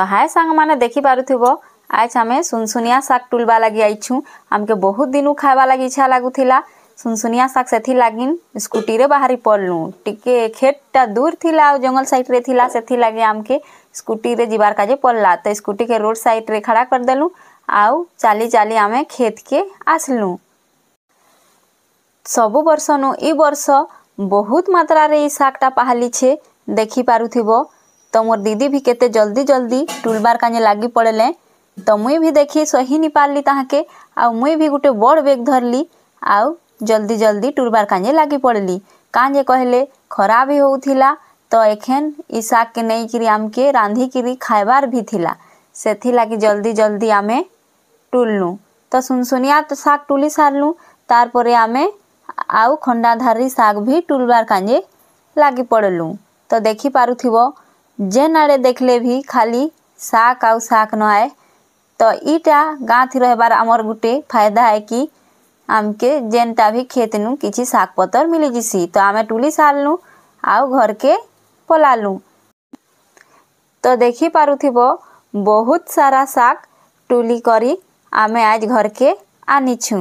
तो हाय सांग माने देखि पारुथिबो आज हमें सुनसुनिया साग टुलबा लगी आइछु। हमके बहुत दिनु खावा लगी इच्छा लागुथिला सुनसुनिया साग सेथि लागिन स्कूटी रे बाहरी पड़लु टिके खेतटा दूर थिला जंगल साइड रे थिला सेथि लागे हमके स्कूटी रे जिबार काजे पड़ला तो स्कूटी के रोड साइड रे खड़ा कर देलु आउ चाली चाली आमे खेत के आसलु। सबु वर्ष नु ई वर्ष बहुत मात्रा रे ई सागटा पहाली छे देखि पारुथिबो। तो मोर दीदी भी केते जल्दी जल्दी टुलबार काजे लागी पड़ले तो मुई भी देखी सही नि पारली ताहाके आ मुई भी गुटे बड़ बेग धरली आउ जल्दी जल्दी टुलबार काजे लागी पड़ली काजे कहले खरा भी होउथिला तो एखेन ई साग के नै किरी आमके रांधी किरी खाइबार भी थिला सेथि लागी जल्दी जल्दी आमे टुलनु। तो सुनसुनिया तो साग टुली सारलु तार परे आमे आउ खंडाधारी साग भी टुलबार काजे लागी पड़लु। तो देखि पारुथिबो जेन आड़े देखले भी खाली साग आउ साग न आए तो ईटा गाँ थी रहबार आमर गुटे फायदा है कि आमके जेनटा भी खेत नु किछि साग पतर मिली जिसी तो आमे टुली सारलु आउ घर के पलालु। तो देखि पारुथिबो बहुत सारा साग टुली करी आमे आज घर के आनिछु।